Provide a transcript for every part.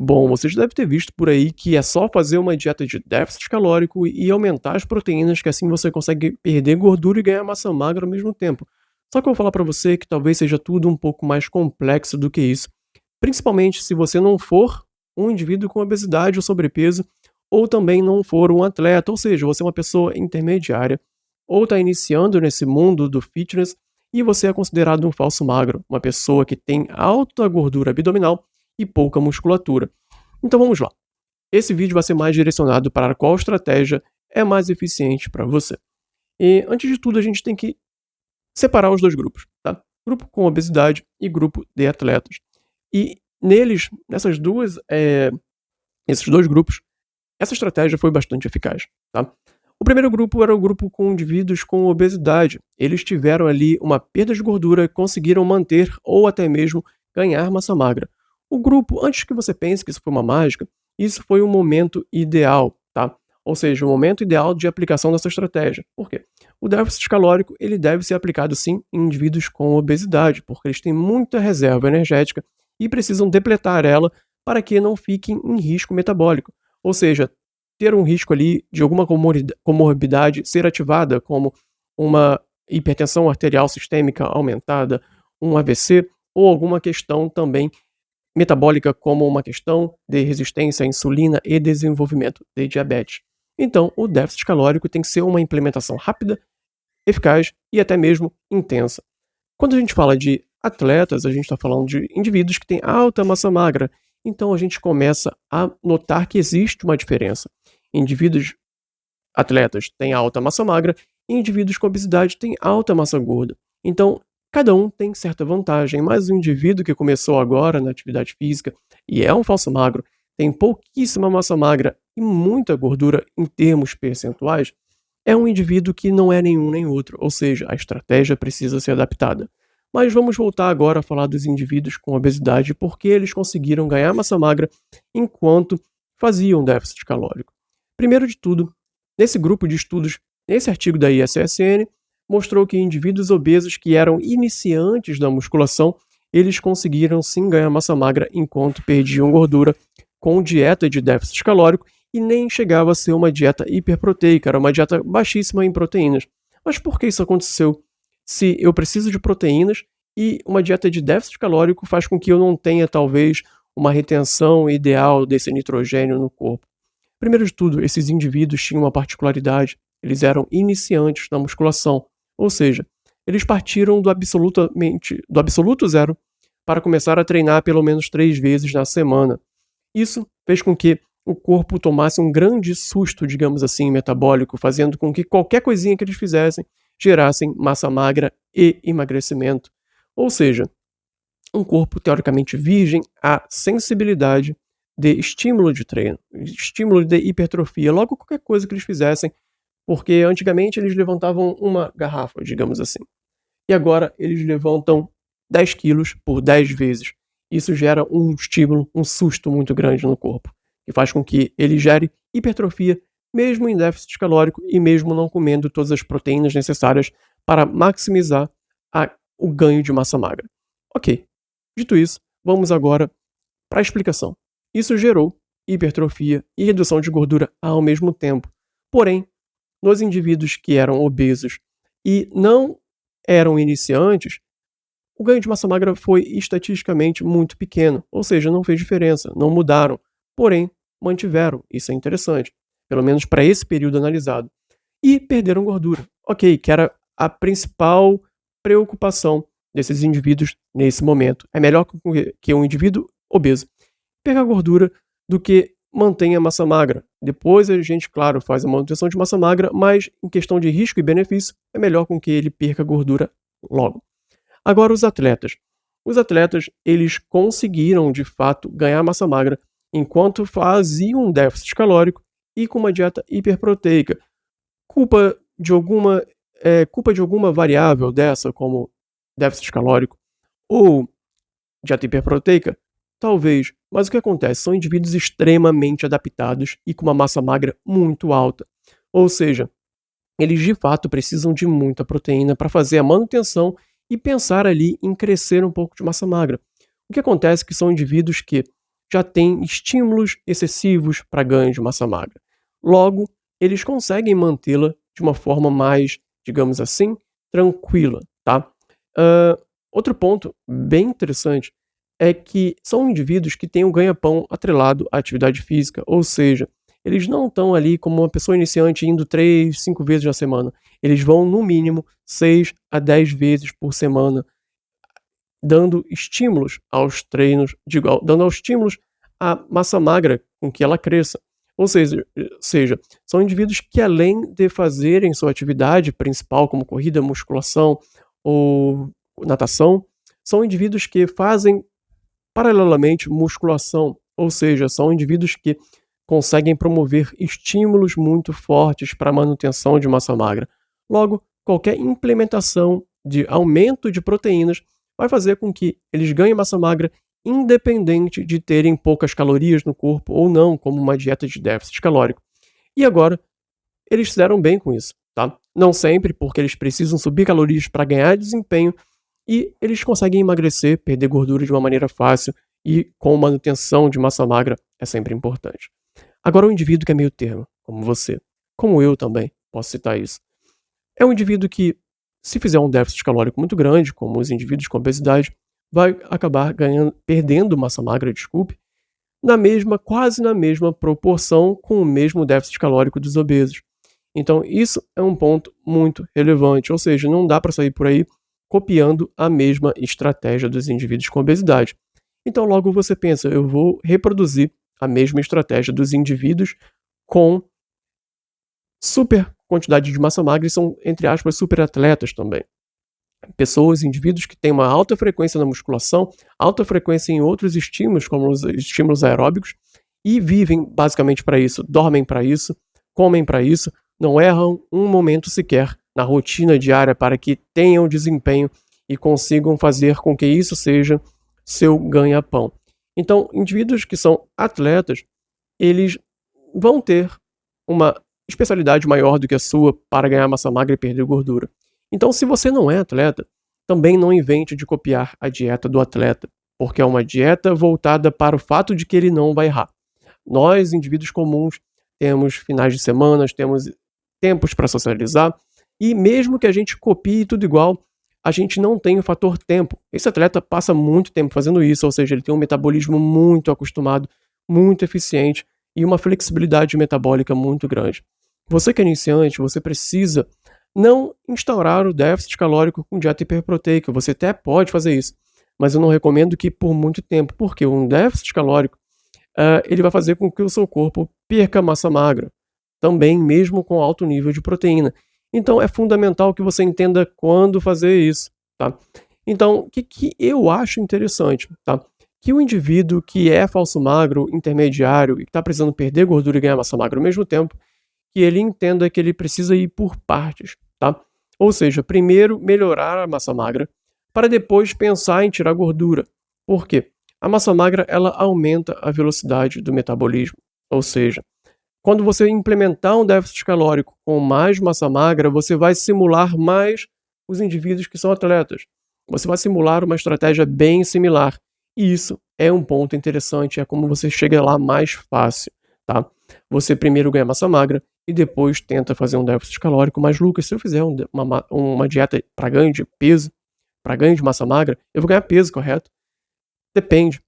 Bom, você já deve ter visto por aí que é só fazer uma dieta de déficit calórico e aumentar as proteínas, que assim você consegue perder gordura e ganhar massa magra ao mesmo tempo. Só que eu vou falar pra você que talvez seja tudo um pouco mais complexo do que isso, principalmente se você não for um indivíduo com obesidade ou sobrepeso, ou também não for um atleta, ou seja, você é uma pessoa intermediária, ou está iniciando nesse mundo do fitness e você é considerado um falso magro, uma pessoa que tem alta gordura abdominal e pouca musculatura. Então vamos lá. Esse vídeo vai ser mais direcionado para qual estratégia é mais eficiente para você. E antes de tudo, a gente tem que separar os dois grupos, tá? Grupo com obesidade e grupo de atletas. E neles, esses dois grupos, essa estratégia foi bastante eficaz, tá? O primeiro grupo era o grupo com indivíduos com obesidade. Eles tiveram ali uma perda de gordura e conseguiram manter ou até mesmo ganhar massa magra. O grupo, antes que você pense que isso foi uma mágica, isso foi o momento ideal, tá? Ou seja, o momento ideal de aplicação dessa estratégia. Por quê? O déficit calórico ele deve ser aplicado sim em indivíduos com obesidade, porque eles têm muita reserva energética e precisam depletar ela para que não fiquem em risco metabólico. Ou seja, ter um risco ali de alguma comorbidade ser ativada, como uma hipertensão arterial sistêmica aumentada, um AVC, ou alguma questão também metabólica, como uma questão de resistência à insulina e desenvolvimento de diabetes. Então, o déficit calórico tem que ser uma implementação rápida, eficaz e até mesmo intensa. Quando a gente fala de atletas, a gente está falando de indivíduos que têm alta massa magra. Então a gente começa a notar que existe uma diferença. Indivíduos atletas têm alta massa magra e indivíduos com obesidade têm alta massa gorda. Então, cada um tem certa vantagem, mas o indivíduo que começou agora na atividade física e é um falso magro, tem pouquíssima massa magra e muita gordura em termos percentuais, é um indivíduo que não é nenhum nem outro, ou seja, a estratégia precisa ser adaptada. Mas vamos voltar agora a falar dos indivíduos com obesidade, porque eles conseguiram ganhar massa magra enquanto faziam déficit calórico. Primeiro de tudo, nesse grupo de estudos, nesse artigo da ISSN, mostrou que indivíduos obesos que eram iniciantes da musculação, eles conseguiram sim ganhar massa magra enquanto perdiam gordura com dieta de déficit calórico e nem chegava a ser uma dieta hiperproteica, era uma dieta baixíssima em proteínas. Mas por que isso aconteceu? Se eu preciso de proteínas e uma dieta de déficit calórico faz com que eu não tenha, talvez, uma retenção ideal desse nitrogênio no corpo. Primeiro de tudo, esses indivíduos tinham uma particularidade, eles eram iniciantes na musculação, ou seja, eles partiram do absoluto zero para começar a treinar pelo menos 3 vezes na semana. Isso fez com que o corpo tomasse um grande susto, digamos assim, metabólico, fazendo com que qualquer coisinha que eles fizessem gerassem massa magra e emagrecimento. Ou seja, um corpo teoricamente virgem à sensibilidade de estímulo de treino, estímulo de hipertrofia, logo qualquer coisa que eles fizessem, porque antigamente eles levantavam uma garrafa, digamos assim, e agora eles levantam 10 quilos por 10 vezes. Isso gera um estímulo, um susto muito grande no corpo, que faz com que ele gere hipertrofia, mesmo em déficit calórico e mesmo não comendo todas as proteínas necessárias para maximizar o ganho de massa magra. Ok, dito isso, vamos agora para a explicação. Isso gerou hipertrofia e redução de gordura ao mesmo tempo. Porém, nos indivíduos que eram obesos e não eram iniciantes, o ganho de massa magra foi estatisticamente muito pequeno, ou seja, não fez diferença, não mudaram, porém mantiveram, isso é interessante, pelo menos para esse período analisado, e perderam gordura, ok, que era a principal preocupação desses indivíduos nesse momento. É melhor que um indivíduo obeso perca gordura do que mantenha massa magra. Depois a gente, claro, faz a manutenção de massa magra, mas em questão de risco e benefício, é melhor com que ele perca gordura logo. Agora os atletas. Os atletas, eles conseguiram, de fato, ganhar massa magra enquanto faziam um déficit calórico e com uma dieta hiperproteica. Culpa de alguma variável dessa, como déficit calórico ou dieta hiperproteica? Talvez, mas o que acontece? São indivíduos extremamente adaptados e com uma massa magra muito alta. Ou seja, eles de fato precisam de muita proteína para fazer a manutenção e pensar ali em crescer um pouco de massa magra. O que acontece é que são indivíduos que já têm estímulos excessivos para ganho de massa magra. Logo, eles conseguem mantê-la de uma forma mais, digamos assim, tranquila, tá? Outro ponto bem interessante é que são indivíduos que têm o ganha-pão atrelado à atividade física, ou seja, eles não estão ali como uma pessoa iniciante indo 3, 5 vezes na semana. Eles vão, no mínimo, 6 a 10 vezes por semana, dando estímulos aos treinos, dando aos estímulos à massa magra com que ela cresça. Ou seja, são indivíduos que, além de fazerem sua atividade principal, como corrida, musculação ou natação, são indivíduos que fazem paralelamente musculação, ou seja, são indivíduos que conseguem promover estímulos muito fortes para a manutenção de massa magra. Logo, qualquer implementação de aumento de proteínas vai fazer com que eles ganhem massa magra independente de terem poucas calorias no corpo ou não, como uma dieta de déficit calórico. E agora, eles se deram bem com isso, tá? Não sempre, porque eles precisam subir calorias para ganhar desempenho, e eles conseguem emagrecer, perder gordura de uma maneira fácil e com manutenção de massa magra é sempre importante. Agora, um indivíduo que é meio termo, como você, como eu também, posso citar isso, é um indivíduo que, se fizer um déficit calórico muito grande, como os indivíduos com obesidade, vai acabar perdendo massa magra, quase na mesma proporção com o mesmo déficit calórico dos obesos. Então, isso é um ponto muito relevante, ou seja, não dá para sair por aí copiando a mesma estratégia dos indivíduos com obesidade. Então, logo você pensa, eu vou reproduzir a mesma estratégia dos indivíduos com super quantidade de massa magra e são, entre aspas, super atletas também. Indivíduos que têm uma alta frequência na musculação, alta frequência em outros estímulos, como os estímulos aeróbicos, e vivem basicamente para isso, dormem para isso, comem para isso, não erram um momento sequer na rotina diária para que tenham desempenho e consigam fazer com que isso seja seu ganha-pão. Então, indivíduos que são atletas, eles vão ter uma especialidade maior do que a sua para ganhar massa magra e perder gordura. Então, se você não é atleta, também não invente de copiar a dieta do atleta, porque é uma dieta voltada para o fato de que ele não vai errar. Nós, indivíduos comuns, temos finais de semana, temos tempos para socializar, e mesmo que a gente copie tudo igual, a gente não tem o fator tempo. Esse atleta passa muito tempo fazendo isso, ou seja, ele tem um metabolismo muito acostumado, muito eficiente e uma flexibilidade metabólica muito grande. Você que é iniciante, você precisa não instaurar o déficit calórico com dieta hiperproteica. Você até pode fazer isso, mas eu não recomendo que por muito tempo, porque um déficit calórico ele vai fazer com que o seu corpo perca massa magra, também mesmo com alto nível de proteína. Então é fundamental que você entenda quando fazer isso, tá? Então, o que eu acho interessante, tá? Que o indivíduo que é falso magro, intermediário e que está precisando perder gordura e ganhar massa magra ao mesmo tempo, que ele entenda que ele precisa ir por partes, tá? Ou seja, primeiro melhorar a massa magra, para depois pensar em tirar gordura. Por quê? A massa magra, ela aumenta a velocidade do metabolismo. Ou seja, quando você implementar um déficit calórico com mais massa magra, você vai simular mais os indivíduos que são atletas. Você vai simular uma estratégia bem similar. E isso é um ponto interessante, é como você chega lá mais fácil, tá? Você primeiro ganha massa magra e depois tenta fazer um déficit calórico. Mas, Lucas, se eu fizer uma dieta para ganho de peso, para ganho de massa magra, eu vou ganhar peso, correto? Depende.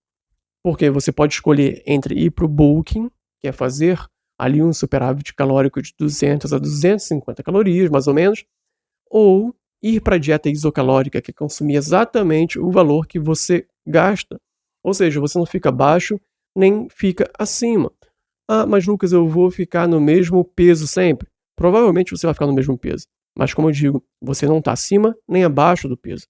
Porque você pode escolher entre ir para o bulking, que é fazer ali um superávit calórico de 200 a 250 calorias, mais ou menos, ou ir para a dieta isocalórica, que é consumir exatamente o valor que você gasta. Ou seja, você não fica abaixo, nem fica acima. Ah, mas Lucas, eu vou ficar no mesmo peso sempre? Provavelmente você vai ficar no mesmo peso. Mas como eu digo, você não está acima nem abaixo do peso.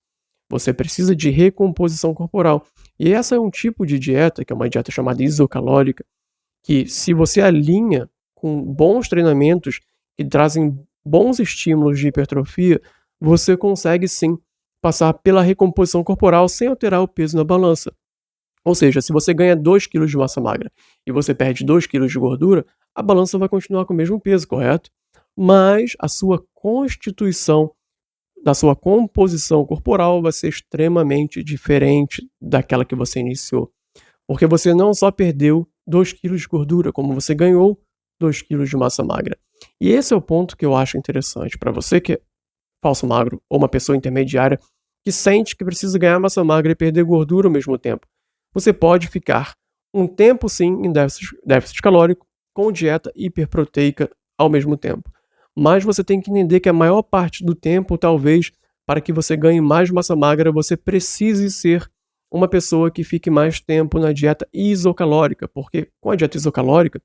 Você precisa de recomposição corporal. E essa é um tipo de dieta, que é uma dieta chamada isocalórica, que se você alinha com bons treinamentos que trazem bons estímulos de hipertrofia, você consegue sim passar pela recomposição corporal sem alterar o peso na balança. Ou seja, se você ganha 2 kg de massa magra e você perde 2 kg de gordura, a balança vai continuar com o mesmo peso, correto? Mas a sua constituição, da sua composição corporal vai ser extremamente diferente daquela que você iniciou. Porque você não só perdeu 2 quilos de gordura, como você ganhou 2 quilos de massa magra. E esse é o ponto que eu acho interessante para você que é falso magro ou uma pessoa intermediária que sente que precisa ganhar massa magra e perder gordura ao mesmo tempo. Você pode ficar um tempo sim em déficit calórico com dieta hiperproteica ao mesmo tempo. Mas você tem que entender que a maior parte do tempo, talvez, para que você ganhe mais massa magra, você precise ser uma pessoa que fique mais tempo na dieta isocalórica, porque com a dieta isocalórica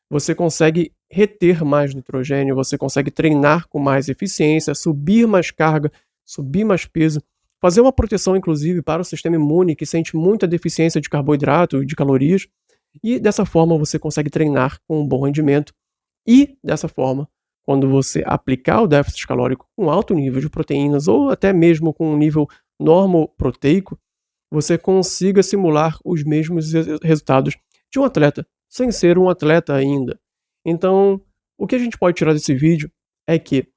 você consegue reter mais nitrogênio, você consegue treinar com mais eficiência, subir mais carga, subir mais peso, fazer uma proteção, inclusive, para o sistema imune, que sente muita deficiência de carboidrato e de calorias, e dessa forma você consegue treinar com um bom rendimento. E dessa forma, quando você aplicar o déficit calórico com alto nível de proteínas, ou até mesmo com um nível normoproteico, você consiga simular os mesmos resultados de um atleta, sem ser um atleta ainda. Então, o que a gente pode tirar desse vídeo é que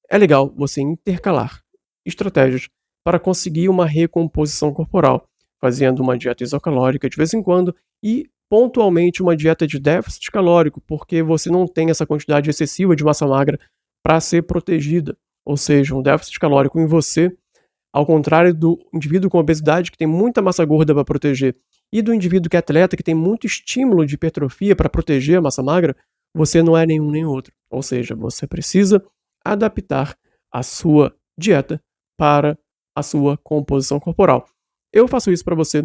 é legal você intercalar estratégias para conseguir uma recomposição corporal, fazendo uma dieta isocalórica de vez em quando e pontualmente uma dieta de déficit calórico, porque você não tem essa quantidade excessiva de massa magra para ser protegida. Ou seja, um déficit calórico em você, ao contrário do indivíduo com obesidade, que tem muita massa gorda para proteger, e do indivíduo que é atleta, que tem muito estímulo de hipertrofia para proteger a massa magra, você não é nenhum nem outro. Ou seja, você precisa adaptar a sua dieta para a sua composição corporal. Eu faço isso para você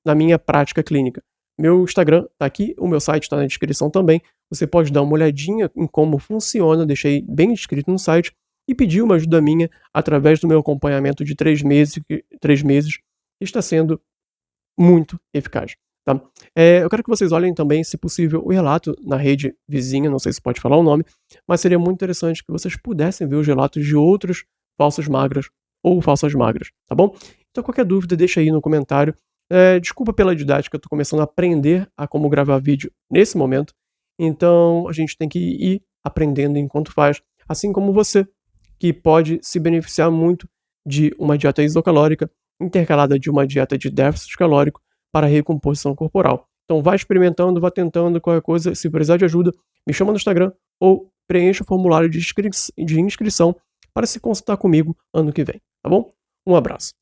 na minha prática clínica. Meu Instagram está aqui, o meu site está na descrição também. Você pode dar uma olhadinha em como funciona, deixei bem descrito no site, e pedir uma ajuda minha através do meu acompanhamento de 3 meses, que está sendo muito eficaz. Tá? Eu quero que vocês olhem também, se possível, o relato na rede vizinha, não sei se pode falar o nome, mas seria muito interessante que vocês pudessem ver os relatos de outros falsos magras ou falsas magras, tá bom? Então qualquer dúvida deixa aí no comentário. Desculpa pela didática, eu tô começando a aprender a como gravar vídeo nesse momento, então a gente tem que ir aprendendo enquanto faz, assim como você, que pode se beneficiar muito de uma dieta isocalórica intercalada de uma dieta de déficit calórico para recomposição corporal. Então vai experimentando, vai tentando, qualquer coisa, se precisar de ajuda, me chama no Instagram ou preencha o formulário de inscrição para se consultar comigo ano que vem, tá bom? Um abraço.